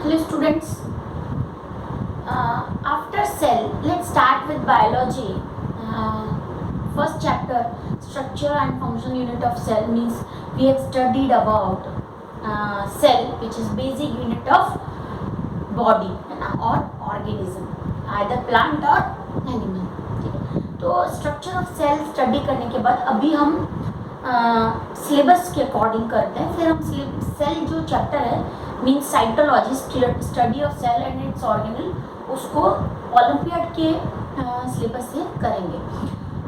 Hello students. After cell, let's start with biology. First chapter, structure and function unit of cell, means we have studied about cell, which is basic unit of body or organism, either plant or animal. ठीक है, तो structure of cell study करने के बाद अभी हम syllabus के according करते हैं. फिर हम सेल जो चैप्टर है means cytology, study of cell and its organelle, उसको ओलंपियाड के सिलेबस से करेंगे.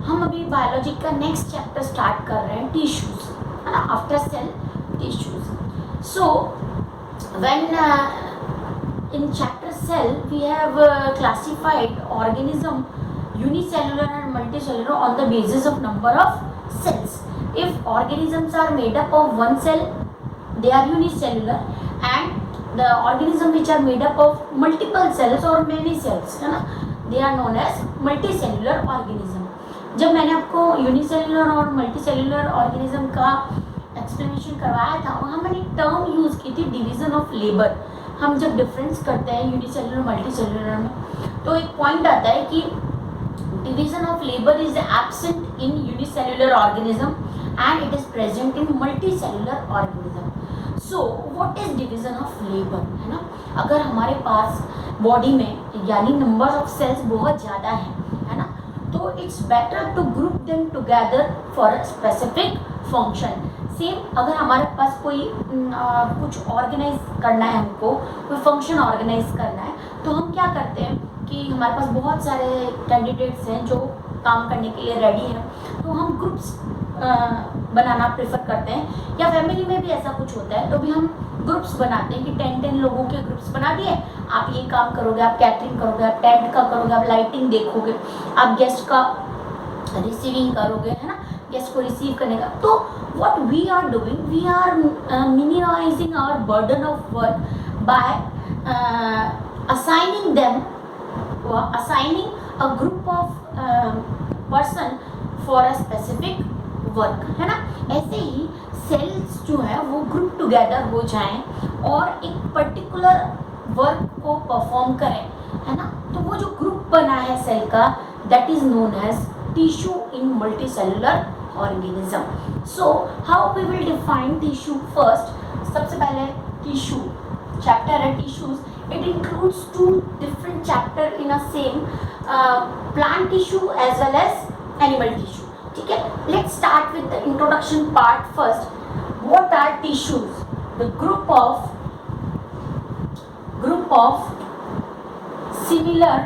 हम अभी बायोलॉजी का नेक्स्ट चैप्टर स्टार्ट कर रहे हैं, टिश्यूज, है ना, after cell tissues. So when in chapter cell we have classified organism unicellular and multicellular on the basis of number of cells. If organisms are made up of one cell, they are unicellular, and the organism which are made up of multiple cells or many cells, है ना, they are known as multicellular organism. जब मैंने आपको unicellular और multicellular organism का explanation करवाया था, वहाँ मैंने एक टर्म यूज़ की थी, डिवीज़न ऑफ लेबर. हम जब डिफरेंस करते हैं यूनिसेलुलर मल्टीसेलुलर में, तो एक पॉइंट आता है कि division of labour is absent in unicellular organism and it is present in multicellular organism. So what is division of labour, है ना. अगर हमारे पास बॉडी में यानी नंबर ऑफ सेल्स बहुत ज़्यादा है ना, तो it's better to group them together for a specific function. Same अगर हमारे पास कोई कुछ ऑर्गेनाइज करना है, हमको कोई फंक्शन ऑर्गेनाइज करना है, तो हम क्या करते हैं कि हमारे पास बहुत सारे कैंडिडेट्स हैं जो काम करने के लिए रेडी हैं, तो हम ग्रुप्स बनाना प्रेफर करते हैं. या फैमिली में भी ऐसा कुछ होता है तो भी हम ग्रुप्स बनाते हैं कि 10-10 लोगों के ग्रुप्स बना दिए. आप ये काम करोगे, आप कैटरिंग करोगे, आप टेंट का करोगे, आप लाइटिंग देखोगे, आप गेस्ट का रिसीविंग करोगे, है ना, गेस्ट को रिसीव करने का. तो what we are doing, we are minimizing our burden of work by assigning a group of person for a specific work, है ना. ऐसे ही सेल्स जो है वो ग्रुप टुगेदर हो जाएं और एक पर्टिकुलर वर्क को परफॉर्म करें, है ना. तो वो जो ग्रुप बना है सेल का, that is known as tissue in multicellular organism. So how we will define tissue first? सबसे पहले tissue chapter है tissues. It includes two different chapter in a same plant tissue as well as animal tissue. ठीक है. Let's start with the introduction part first. What are tissues? The group of similar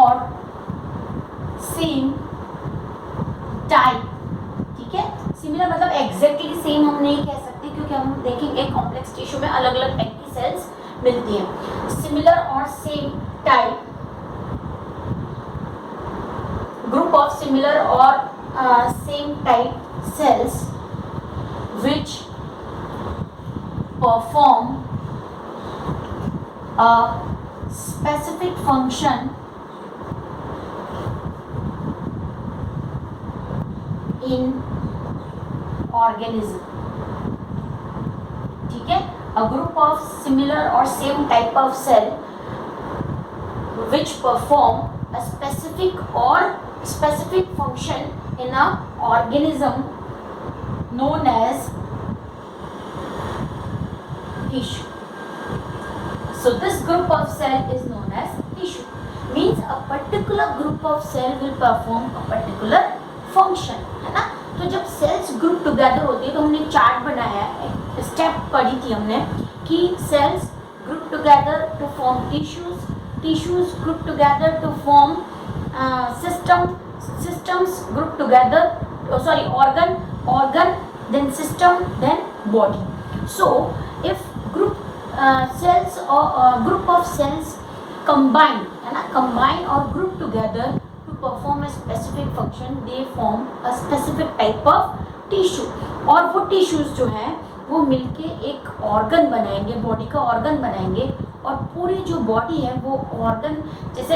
or same type. ठीक है. Similar मतलब exactly same हम नहीं कह सकते, क्योंकि हम देखेंगे कॉम्प्लेक्स टिश्यू में अलग अलग टाइप की सेल्स मिलती हैं. सिमिलर और same type, group of similar और same type cells which perform a specific function in organism. ठीक है. A group of similar or same type of cell which perform a specific function in a organism known as tissue. So this group of cell is known as tissue. Means a particular group of cell will perform a particular function, है ना. तो जब sales group together होती है तो हमने chart बनाया है, स्टेप पढ़ी थी हमने कि cells group together to form tissues, tissues group together to form systems group together, organ then system then body. So if cells or group of cells combine, है ना, combine or group together perform a specific function, they form a specific type of tissue. और वो tissues जो हैं वो मिलके एक organ बनाएंगे, बॉडी का ऑर्गन बनाएंगे. और पूरी जो बॉडी है वो ऑर्गन, जैसे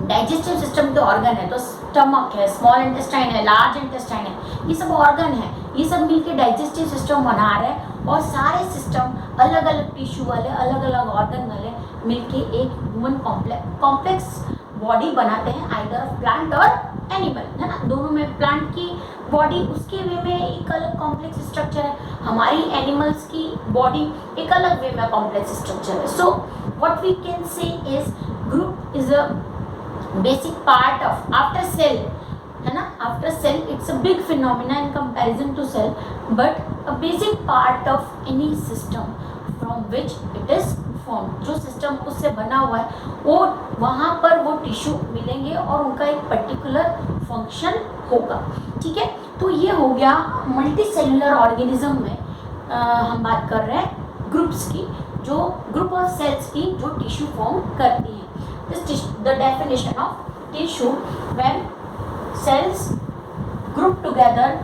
डाइजेस्टिव सिस्टम के ऑर्गन है तो स्टमक है, स्मॉल इंटेस्टाइन है, लार्ज इंटेस्टाइन है, ये सब ऑर्गन है. ये सब मिलके डाइजेस्टिव सिस्टम बना रहे हैं और सारे सिस्टम अलग अलग टिश्यू वाले, अलग अलग ऑर्गन वाले मिलके एक ह्यूमन कॉम्प्लेक्स बॉडी बनाते हैं, आइदर ऑफ प्लांट और एनिमल, है ना। दोनों में प्लांट की बॉडी उसके वे में एक अलग कॉम्प्लेक्स स्ट्रक्चर है, हमारी एनिमल्स की बॉडी एक अलग वे में कॉम्प्लेक्स स्ट्रक्चर है। So what we can say is group is a basic part of after cell, है ना। After cell it's a big phenomena in comparison to cell, but a basic part of any system from which it is form. जो system उससे बना हुआ है वो वहाँ पर वो टिश्यू मिलेंगे और उनका एक पर्टिकुलर फंक्शन होगा, ठीक है। तो ये हो गया मल्टी सेलुलर ऑर्गेनिज्म में हम बात कर रहे हैं ग्रुप्स की, जो ग्रुप ऑफ सेल्स की जो टिश्यू फॉर्म करती है। The definition of tissue when cells group together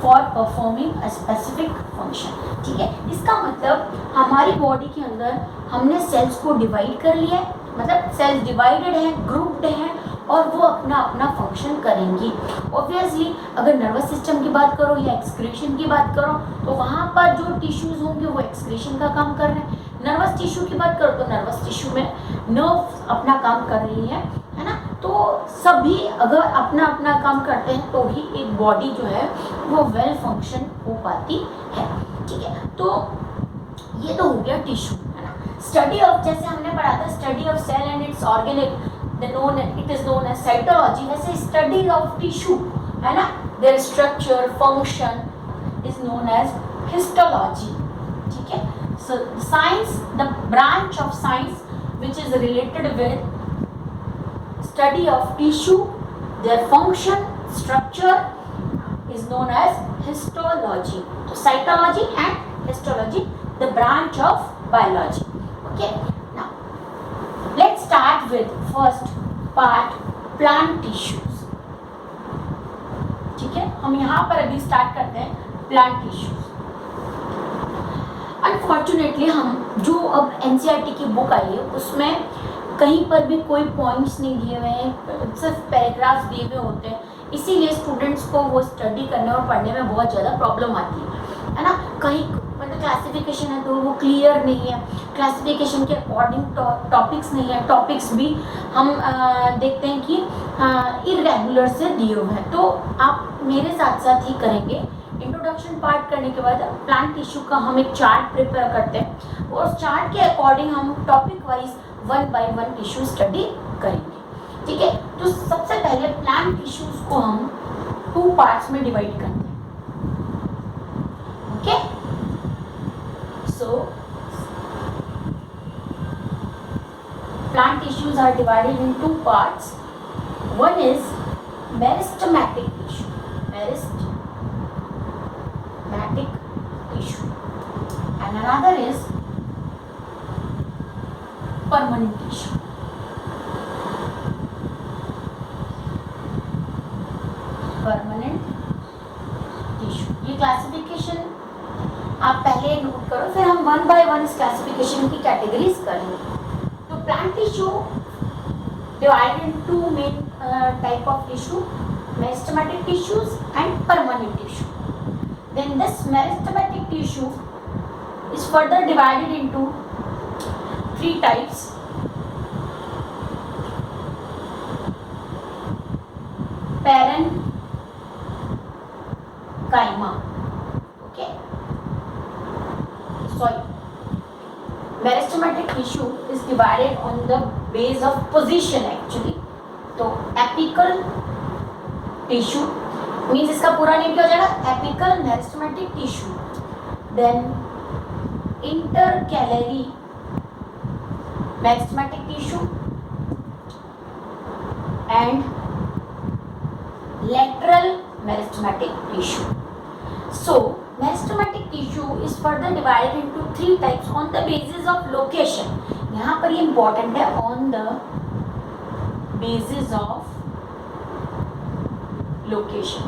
for performing a specific function, ठीक है। इसका मतलब हमारी बॉडी के अंदर हमने सेल्स को डिवाइड कर लिया है, मतलब सेल्स डिवाइडेड है, ग्रुप्ड है और वो अपना अपना फंक्शन करेंगी। ऑब्वियसली अगर नर्वस सिस्टम की बात करो या एक्सक्रीशन की बात करो तो वहाँ पर जो टिश्यूज होंगे वो एक्सक्रीशन का काम कर रहे हैं। नर्वस टिश्यू की बात करो तो नर्वस टिश्यू में नर्व अपना काम कर रही है ना। तो सभी अगर अपना अपना काम करते हैं तो ही एक बॉडी जो है वो वेल फंक्शन हो पाती है, ठीक है। तो ये तो हो गया टिश्यू, है ना। स्टडी ऑफ, जैसे हमने पढ़ा था study of cell and its organic, it is known as cytology. वैसे स्टडी ऑफ टिश्यू, है ना, their structure function is known as histology, ठीक है। So science, the branch of science which is related with study of tissue, their function, structure is known as histology. So cytology and histology, the branch of biology. Okay, now let's start with first part, plant tissues. ठीक है, हम यहाँ पर अभी start करते हैं plant tissues. Unfortunately हम जो अब एनसीईआरटी की बुक आई है उसमें कहीं पर भी कोई पॉइंट्स नहीं दिए हुए हैं, सिर्फ पैराग्राफ्स दिए हुए होते हैं, इसीलिए स्टूडेंट्स को वो स्टडी करने और पढ़ने में बहुत ज़्यादा प्रॉब्लम आती है ना। कहीं मतलब क्लासिफिकेशन है तो वो क्लियर नहीं है, क्लासिफिकेशन के अकॉर्डिंग टॉपिक्स नहीं है, टॉपिक्स भी हम देखते हैं कि इरेगुलर से दिए हुए हैं। तो आप मेरे साथ साथ ही करेंगे। इंट्रोडक्शन पार्ट करने के बाद प्लांट टिश्यू का हम एक चार्ट प्रिपेयर करते हैं और उस चार्ट के अकॉर्डिंग हम topic wise one by one tissue study करेंगे, ठीक है। तो सबसे पहले प्लांट टिश्यूज को हम 2 पार्ट्स में डिवाइड करते हैं, okay. So plant tissues are divided in 2 parts. One is meristematic tissue, meristematic tissue, and another is permanent tissue. Permanent tissue, ये क्लासिफिकेशन आप पहले नोट करो, फिर हम वन बाय वन इस क्लासिफिकेशन की कैटेगरीज करेंगे। तो plant tissue divided in 2 main type of tissue, meristematic tissues and permanent tissue. Then this meristematic tissue is further divided into 3 types. Parenchyma. Okay. Sorry. Meristematic tissue is divided on the base of position actually. तो apical tissue means इसका पूरा name क्या हो जाएगा, apical meristematic tissue. Then intercalary meristematic tissue and lateral meristematic tissue. So meristematic tissue is further divided into 3 types on the basis of location. यहाँ पर ये important है, on the basis of location,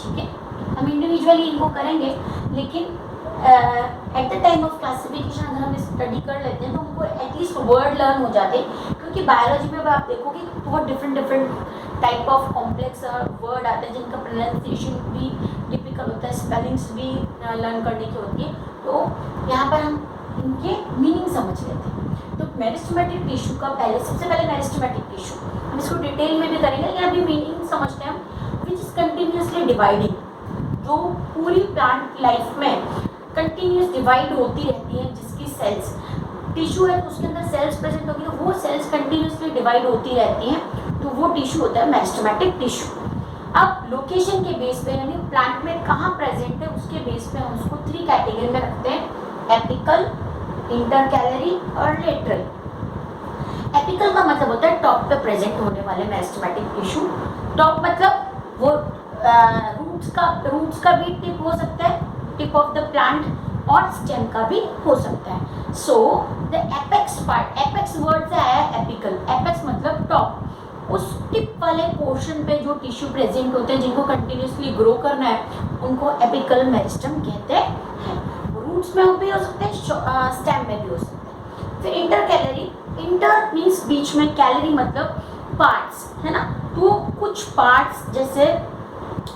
ठीक है। हम इंडिविजुअली इनको करेंगे, लेकिन at the time of classification अगर हम स्टडी कर लेते हैं तो हमको एटलीस्ट वर्ड लर्न हो जाते हैं, क्योंकि बायोलॉजी में आप देखोगे बहुत different type of complex word आते हैं जिनका प्रोनाउंसिएशन भी डिफिकल्ट होता है, स्पेलिंग्स भी लर्न करने की होती है, तो यहाँ पर हम इनके मीनिंग समझ लेते हैं। तो मेरिस्टेमेटिक टिश्यू का सबसे पहले मेरिस्टेमेटिक टिश्यू, हम इसको डिटेल में भी करेंगे, लेकिन अभी मीनिंग समझते हैं हम। विच इज कंटिन्यूसली डिवाइडिंग, जो पूरी प्लांट लाइफ में कंटिन्यूस डिवाइड होती रहती है, जिसकी सेल्स टिश्यू है तो उसके अंदर सेल्स प्रेजेंट होगी, तो वो सेल्स कंटिन्यूसली डिवाइड होती रहती हैं, तो वो टिश्यू होता है मेरिस्टेमेटिक टिश्यू। अब लोकेशन के बेस पे, यानी प्लांट में कहाँ प्रेजेंट है उसके बेस पे हम उसको 3 कैटेगरी में रखते हैं, एपिकल, इंटरकैलरी और लेटरल। एपिकल का मतलब होता है टॉप पे प्रेजेंट होने वाले मेरिस्टेमेटिक टिश्यू। टॉप मतलब वो रूट्स का भी टिप हो सकता है, टिप ऑफ द प्लांट, और स्टेम का भी हो सकता है। So the apex part, apex word से आया है एपिकल, एपेक्स मतलब टॉप, उस टिप वाले पोर्शन पे जो टिश्यू प्रेजेंट होते हैं जिनको कंटिन्यूसली ग्रो करना है, उनको एपिकल मेरिस्टेम कहते हैं। रूट्स में भी हो सकते हैं, स्टेम में भी हो सकते हैं। फिर इंटरकैलरी, इंटर मीन्स बीच में, कैलरी मतलब पार्ट्स, है ना, तो कुछ पार्ट्स जैसे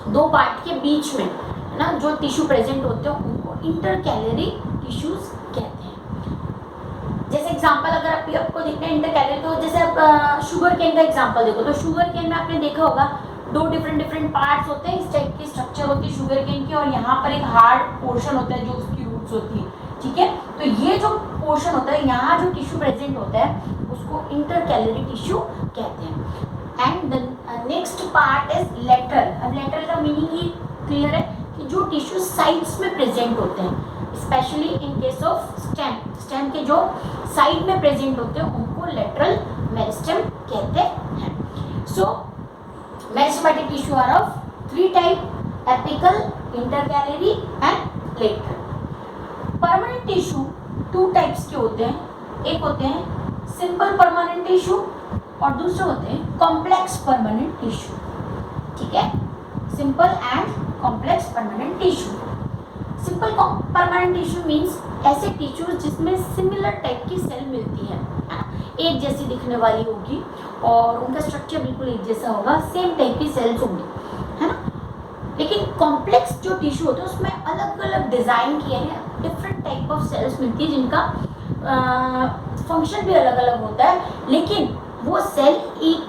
2 पार्ट के बीच में, है ना, जो टिश्यू प्रेजेंट होते हैं उनको इंटरकैलरी टिश्यूज कहते हैं। जैसे एग्जांपल अगर आपको देखना है इंटरकैलरी, तो जैसे आप शुगर केन का एग्जांपल देखो, तो शुगर केन में आपने देखा होगा 2 डिफरेंट पार्ट्स होते हैं, इस टाइप की स्ट्रक्चर होती है शुगर केन की, और यहाँ पर एक हार्ड पोर्शन होता है जो उसकी रूट्स होती है, ठीक है। तो ये जो पोर्शन होता है, यहाँ जो टिश्यू प्रेजेंट होता है उसको इंटरकैलरी टिश्यू कहते हैं। And the next part is lateral. अब लेटरल का मीनिंग ही क्लियर है कि जो टिश्यू साइड्स में प्रेजेंट होते हैं, specially in case of stem, stem के जो साइड में प्रेजेंट होते हैं उनको लेटरल मेरिस्टेम कहते हैं। So meristematic tissue are of 3 type, apical, intercalary and lateral. Permanent tissue 2 types के होते हैं, एक होते हैं सिंपल परमानेंट टिश्यू और दूसरे होते हैं कॉम्प्लेक्स परमानेंट टिश्यू, ठीक है, simple and complex permanent tissue. Simple permanent tissue means ऐसे टिश्यूज जिसमें सिमिलर टाइप की सेल मिलती है, एक जैसी दिखने वाली होगी और उनका स्ट्रक्चर बिल्कुल एक जैसा होगा, सेम टाइप की सेल्स होंगी, है ना। लेकिन कॉम्प्लेक्स जो टिश्यू होता है उसमें अलग अलग डिज़ाइन किए हैं, डिफरेंट टाइप ऑफ सेल्स मिलती है जिनका फंक्शन भी अलग अलग होता है, लेकिन वो सेल एक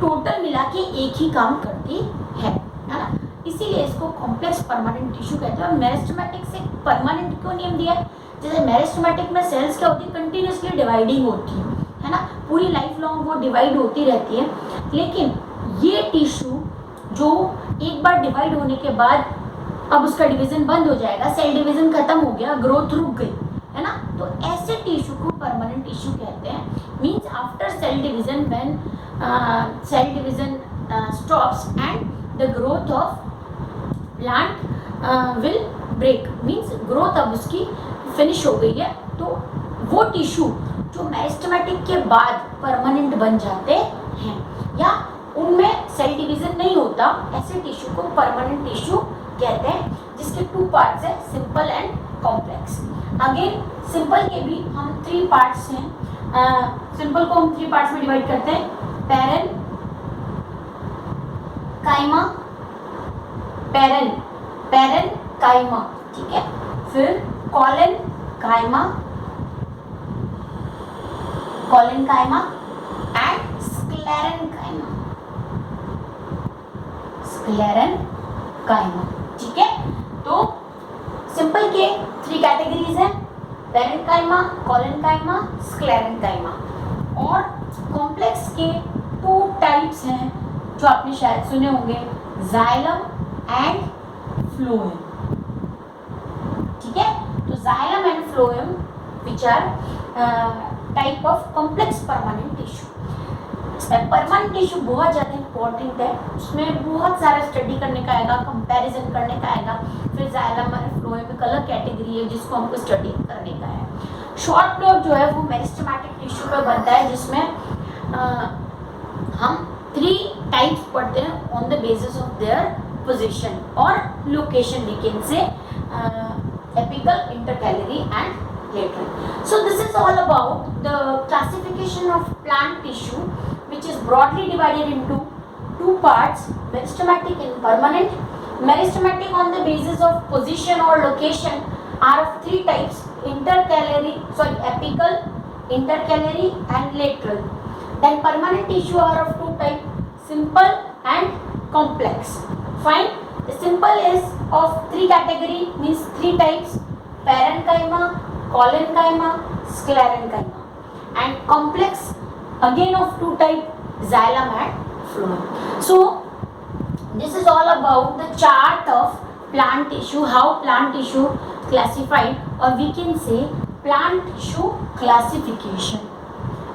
टोटल मिला के एक ही काम करती है ना, इसीलिए इसको कॉम्प्लेक्स परमानेंट टिश्यू कहते हैं। और मेरिस्टेमेटिक से परमानेंट क्यों नेम दिया है? जैसे मेरिस्टेमेटिक में सेल्स क्या होती है, कंटिन्यूसली डिवाइडिंग होती है ना, पूरी लाइफ लॉन्ग वो डिवाइड होती रहती है। लेकिन ये टिश्यू जो एक बार डिवाइड होने के बाद अब उसका डिवीजन बंद हो जाएगा, सेल डिवीजन खत्म हो गया, ग्रोथ रुक गई, है ना, तो ऐसे टिश्यू को परमानेंट टिश्यू कहते हैं। Means after cell division, when cell division stops and the growth of plant will break, means growth अब उसकी फिनिश हो गई है, तो वो टिश्यू जो मेरिस्टेमेटिक के बाद परमानेंट बन जाते हैं या उनमें सेल डिवीजन नहीं होता, ऐसे टिश्यू को परमानेंट टिश्यू कहते हैं, जिसके 2 पार्ट्स हैं, simple and complex. Again simple के भी हम 3 पार्ट्स हैं, सिंपल को हम 3 पार्ट्स में डिवाइड करते हैं, पैरन काइमा, पैरन काइमा, ठीक है, फिर कॉलन काइमा एंड स्क्लेरन काइमा, ठीक है। तो सिंपल के 3 कैटेगरीज हैं, पैरन काइमा, कॉलन काइमा, स्क्लेरन काइमा, और कॉम्प्लेक्स के 2 टाइप्स हैं जो आपने शायद सुने होंगे, जाइलम एंड फ्लोएम, ठीक है। तो xylem and phloem which are type of complex permanent tissue. Permanent tissue बहुत ज़्यादा इंपॉर्टेंट है, उसमें बहुत सारा स्टडी करने का आएगा, कंपैरिजन करने का आएगा। फिर जाइलम और फ्लोएम एक अलग कैटेगरी है जिसको हमको स्टडी करने का है। शॉर्ट प्लॉट जो है वो मेरिस्टेमेटिक टिश्यू पे बनता है, जिसमें हम 3 टाइप्स पढ़ते हैं on the basis of their position और location, we can say apical, intercalary and lateral. So this is all about the classification of plant tissue, which is broadly divided into two parts, meristematic and permanent. Meristematic on the basis of position or location are of three types: apical, intercalary and lateral. Then permanent tissue are of two types: simple and complex. Fine. The simple is of three category, means three types: parenchyma, collenchyma, sclerenchyma. And complex again of two types: xylem and phloem. So this is all about the chart of plant tissue, how plant tissue classified, or we can say plant tissue classification.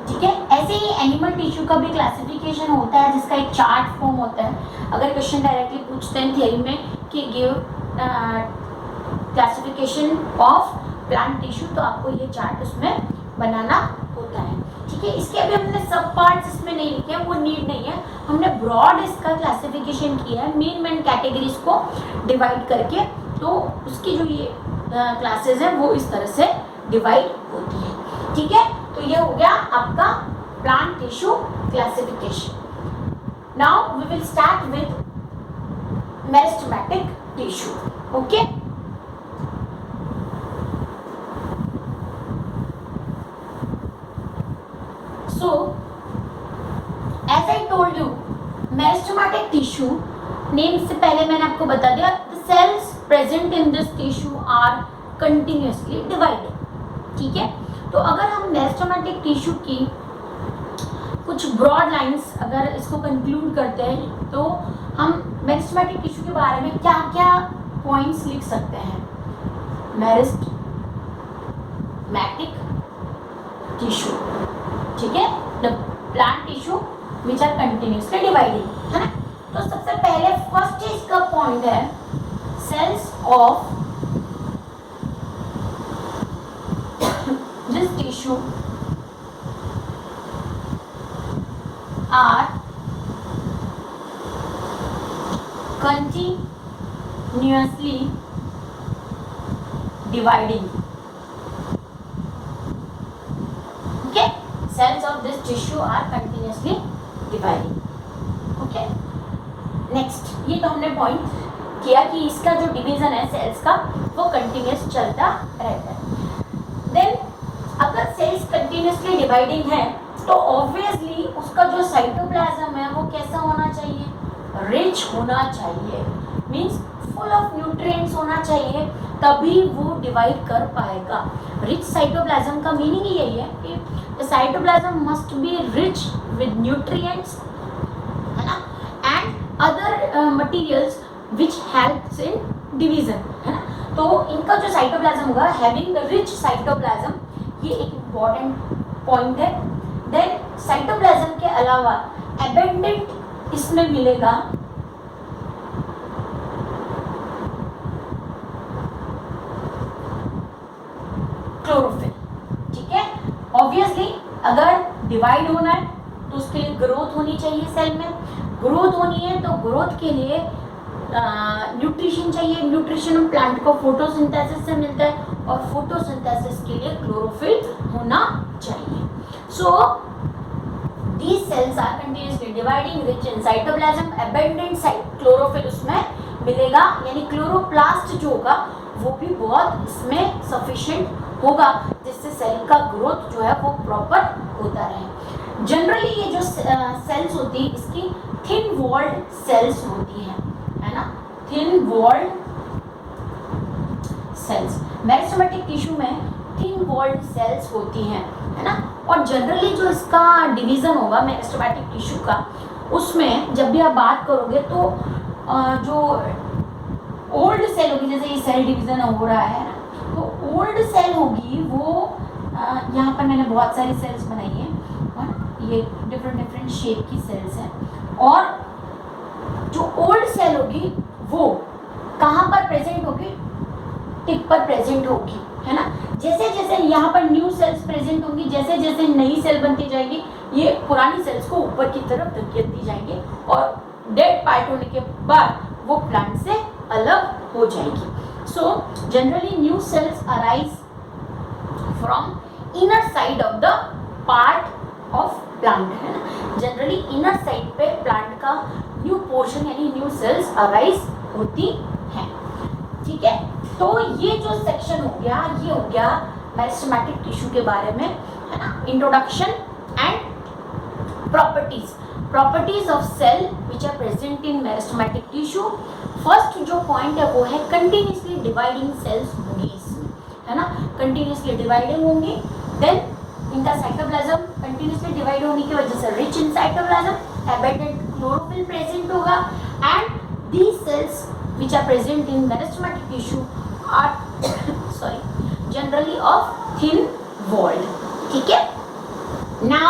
ठीक है, ऐसे ही animal tissue का भी classification होता है जिसका एक chart form होता है. अगर क्वेश्चन डायरेक्टली पूछते हैं थियरी में कि give classification of plant tissue, तो आपको ये चार्ट उसमें बनाना होता है. ठीक है, इसके अभी हमने सब पार्ट्स इसमें नहीं लिखे हैं, वो नीड नहीं है. हमने ब्रॉड इसका क्लासिफिकेशन किया है मेन कैटेगरीज को डिवाइड करके. तो उसकी जो ये क्लासेस हैं वो इस तरह से डिवाइड होती है. ठीक है, तो ये हो गया आपका plant tissue classification. Now we will start with meristematic tissue. Okay, so as I told you, meristematic tissue name से पहले मैंने आपको बता दिया, the cells present in this tissue are continuously divided. ठीक है, तो अगर हम मेरिस्टेमेटिक टिश्यू की कुछ ब्रॉड लाइंस अगर इसको कंक्लूड करते हैं तो हम मेरिस्टेमेटिक टिश्यू के बारे में क्या क्या पॉइंट्स लिख सकते हैं. मेरिस्टेमेटिक टिश्यू, ठीक है, the plant tissue which are continuously dividing, है ना. तो सबसे पहले फर्स्ट चीज का पॉइंट है cells of this tissue are continuously dividing. Okay, cells of this tissue are continuously dividing. Okay, next, ये तो हमने पॉइंट किया कि इसका जो डिवीजन है सेल्स का वो कंटिन्यूस चलता रहता है. देन अगर सेल्स कंटिन्यूसली डिवाइडिंग है तो ऑब्वियसली उसका जो साइटोप्लाज्म है वो कैसा होना चाहिए? रिच होना चाहिए, मीन्स फुल ऑफ न्यूट्रिएंट्स होना चाहिए, तभी वो डिवाइड कर पाएगा. रिच साइटोप्लाज्म का मीनिंग ही यही है कि the cytoplasm must be rich with nutrients, है ना, and other materials which helps in division, है ना. तो इनका जो साइटोप्लाज्म होगा हैविंग द रिच साइटोप्लाज्म, ये एक इम्पॉर्टेंट पॉइंट है. देन साइटोप्लाज्म के अलावा एबेंडेंट इसमें मिलेगा क्लोरोफिल. ठीक है, ऑब्वियसली अगर डिवाइड होना है तो उसके लिए ग्रोथ होनी चाहिए. सेल में ग्रोथ होनी है तो ग्रोथ के लिए न्यूट्रिशन चाहिए. न्यूट्रिशन प्लांट को फोटोसिंथेसिस से मिलता है और फोटोसिंथेसिस के लिए क्लोरोफिल होना चाहिए. सो these cells are continuously dividing, rich in cytoplasm, abundant chlorophyll उसमें मिलेगा, यानी क्लोरोप्लास्ट जो होगा वो भी बहुत इसमें सफिशिएंट होगा जिससे सेल का ग्रोथ जो है वो प्रॉपर होता रहे. जनरली ये जो सेल्स होती है इसकी थिन वॉल्ड सेल्स होती है ना, thin walled cells. Meristematic tissue में थिन वॉल्ड सेल्स होती हैं, है ना. और जनरली जो इसका डिवीज़न होगा मेरिस्टेमेटिक टिश्यू का, उसमें जब भी आप बात करोगे तो जो ओल्ड सेल होगी, जैसे ये सेल डिवीज़न हो रहा है ना, तो ओल्ड सेल होगी वो यहाँ पर मैंने बहुत सारी सेल्स बनाई हैं, ये डिफरेंट शेप की सेल्स हैं. और जो ओल्ड सेल होगी वो कहाँ पर प्रेजेंट होगी? टिप पर प्रेजेंट होगी, है ना. जैसे जैसे यहाँ पर न्यू सेल्स प्रेजेंट होंगी, जैसे जैसे नई सेल बनती जाएगी, ये पुरानी सेल्स को ऊपर की तरफ धकेलती जाएंगे और डेड पार्ट होने के बाद वो प्लांट से अलग हो जाएगी. So generally new sales arise from inner side of the part of plant, है ना. जनरली इनर साइड पे प्लांट का न्यू पोर्शन यानी न्यू सेल्स अराइज होती हैं। ठीक है, तो ये जो सेक्शन हो गया ये हो गया मेरिस्टेमेटिक टिश्यू के बारे में, है ना। Introduction and properties of cell which are present in meristematic tissue. First जो पॉइंट है वो है कंटिन्यूसली डिवाइडिंग सेल्स होंगी इसमें, है ना, कंटिन्यूसली डिवाइडिंग होंगी। देन इनका साइटोप्लाज्म कंटिन्यूसली डिवाइड होने की वजह से rich in cytoplasm, abundant chlorophyll present होगा and these cells which are present in meristematic tissue are generally of thin walled। ठीक है, now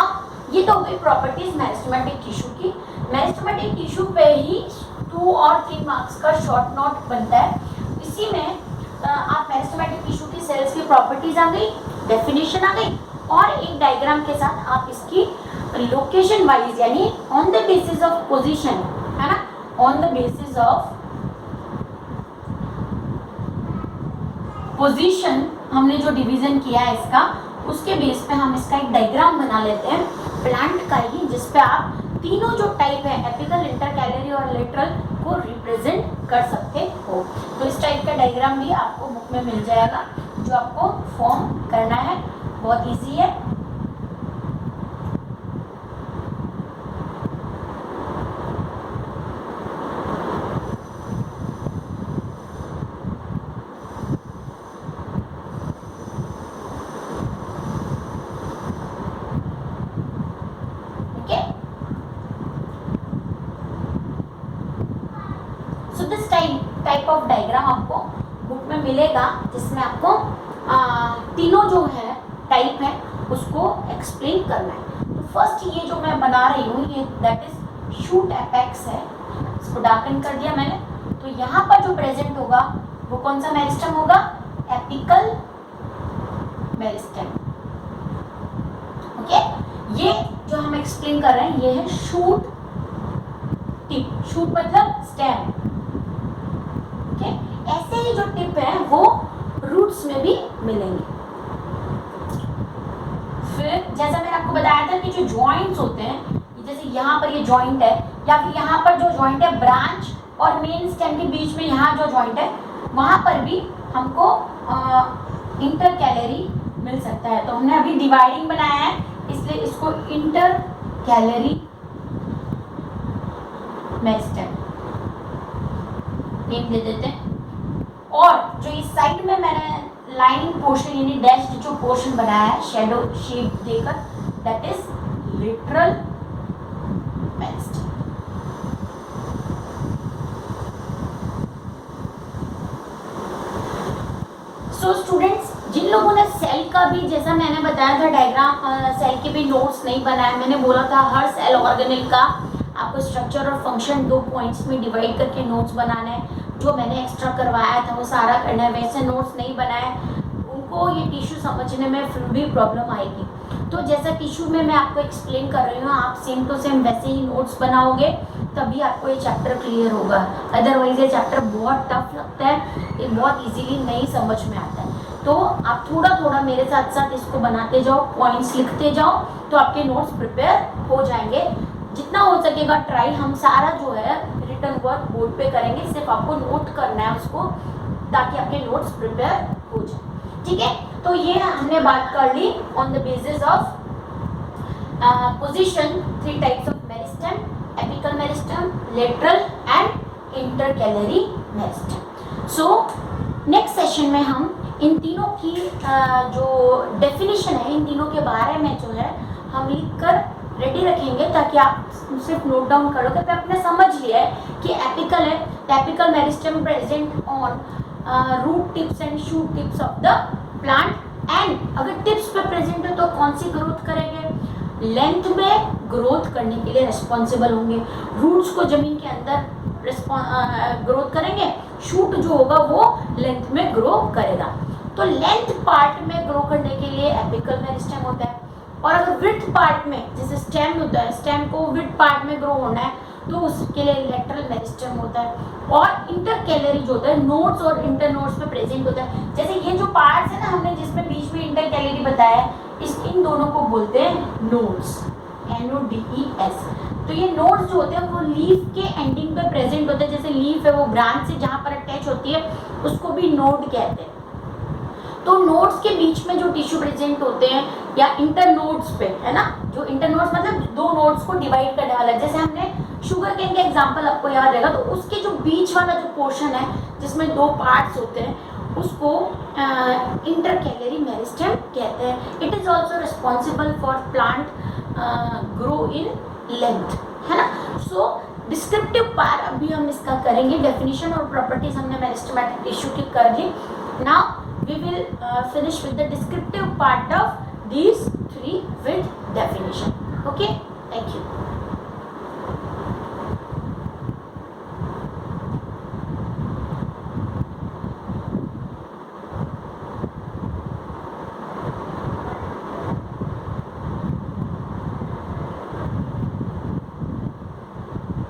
ये तो हो गई प्रॉपर्टीज मेरिस्टेमेटिक टिश्यू की। मेरिस्टेमेटिक टिश्यू पे ही 2 और 3 मार्क्स का शॉर्ट नोट बनता है। इसी में आप मेरिस्टेमेटिक टिश्यू की सेल्स की प्रॉपर्टीज आ गई, डेफिनेशन आ गई और एक डायग्राम के साथ आप इसकी लोकेशन वाइज यानी on the basis of position, है ना, on the basis of position हमने जो डिवीजन किया है इसका, उसके बेस पे हम इसका एक डायग्राम बना लेते हैं प्लांट का ही, जिसपे आप तीनों जो टाइप है एपिकल, इंटरकैलरी और लेटरल को रिप्रेजेंट कर सकते हो। तो इस टाइप का डायग्राम भी आपको बुक में मिल जाएगा जो आपको फॉर्म करना है, बहुत इजी है। टाइप ऑफ डायग्राम आपको बुक में मिलेगा जिसमें आपको तीनों जो है टाइप है उसको एक्सप्लेन करना है। तो फर्स्ट ये जो मैं बना रही हूँ ये दैट इज शूट एपेक्स है, इसको डार्कन कर दिया मैंने। तो यहाँ पर जो प्रेजेंट होगा वो कौन सा मेरिस्टेम होगा, एपिकल मेरिस्टेम। ओके, ये जो हम एक्सप्लेन कर रहे हैं ये है शूट टिप, शूट मतलब स्टेम। ऐसे ही जो टिप है वो रूट्स में भी मिलेंगे। फिर जैसा मैंने आपको बताया था कि जो जॉइंट्स होते हैं, जैसे यहाँ पर ये जॉइंट है या फिर यहाँ पर जो जॉइंट है ब्रांच और मेन स्टेम के बीच में यहाँ जो जॉइंट है वहाँ पर भी हमको इंटरकैलरी मिल सकता है। तो हमने अभी डिवाइडिंग बनाया है इसलिए इसको इंटरकैलरी मेरिस्टेम नेम दे देते हैं। और जो इस साइड में मैंने लाइनिंग पोर्शन यानी डैश्ड जो पोर्शन बनाया है शैडो शेप देकर, that is lateral meristem. So students, जिन लोगों ने सेल का भी जैसा मैंने बताया था डायग्राम, सेल के भी नोट्स नहीं बनाए, मैंने बोला था हर सेल ऑर्गेनेल का आपको स्ट्रक्चर और फंक्शन 2 पॉइंट्स में डिवाइड करके नोट्स बनाने हैं। जो मैंने एक्स्ट्रा करवाया था वो सारा करना है, वैसे नोट्स नहीं बनाए उनको ये टिश्यू समझने में फिर भी प्रॉब्लम आएगी। तो जैसा टिश्यू में मैं आपको एक्सप्लेन कर रही हूँ आप सेम टू सेम वैसे ही नोट्स बनाओगे तभी आपको ये चैप्टर क्लियर होगा। अदरवाइज ये चैप्टर बहुत टफ लगता है, ये बहुत इजीली नहीं समझ में आता है। तो आप थोड़ा थोड़ा मेरे साथ साथ इसको बनाते जाओ, पॉइंट्स लिखते जाओ तो आपके नोट्स प्रिपेयर हो जाएंगे। जितना हो सकेगा ट्राई हम सारा जो है रिटन वर्क बोर्ड पे करेंगे, सिर्फ आपको नोट करना है उसको ताकि आपके नोट्स प्रिपेयर हो जाए। ठीक है, तो ये हमने बात कर ली on the basis of position 3 types of meristem, apical meristem, lateral and intercalary meristem. So next session में हम इन तीनों की जो डेफिनेशन है इन तीनों के बारे में जो है हम लिखकर रेडी रखेंगे ताकि आप सिर्फ नोट डाउन करोगे। तो आपने समझ लिया है कि एपिकल है, apical meristem present on root tips and shoot tips of the plant, and अगर टिप्स पे प्रेजेंट है तो कौन सी ग्रोथ करेंगे, लेंथ में ग्रोथ करने के लिए रिस्पॉन्सिबल होंगे। रूट्स को जमीन के अंदर ग्रोथ करेंगे, शूट जो होगा वो लेंथ में ग्रो करेगा। तो लेंथ पार्ट में ग्रो करने के लिए एपिकल मेरिस्टेम होता है, और अगर विड्थ पार्ट में जैसे स्टेम होता है, स्टेम को विड्थ पार्ट में ग्रो होना है तो उसके लिए लेटरल मेरिस्टेम होता है। और इंटरकैलरी जो होता है नोड्स और इंटरनोड्स में प्रेजेंट होता है। जैसे ये जो पार्ट्स है ना हमने जिसमें बीच में इंटरकैलरी बताया है, इन दोनों को बोलते हैं नोड्स। NODES। तो ये नोड्स जो होते हैं वो लीफ के एंडिंग पे प्रेजेंट होते हैं, जैसे लीफ है वो ब्रांच से जहाँ पर अटैच होती है उसको भी नोड कहते हैं। तो नोड्स के बीच में जो टिश्यू प्रेजेंट होते हैं या इंटरनोड्स पे, है ना, जो इंटरनोड्स मतलब दो नोड्स को डिवाइड करने वाला, जैसे हमने शुगर केन का एग्जांपल आपको याद रहेगा, तो उसके जो बीच वाला जो पोर्शन है जिसमें दो पार्ट्स होते हैं उसको इंटरकैलरी मेरिस्टेम कहते हैं। It is also responsible for plant grow in length, है ना। सो डिस्क्रिप्टिव पार्ट अभी हम इसका करेंगे, डेफिनेशन और प्रॉपर्टीज हमने मेरिस्टेमेटिक टिश्यू की कर ली। Now we will finish with the descriptive part of these three with definition. Okay, thank you.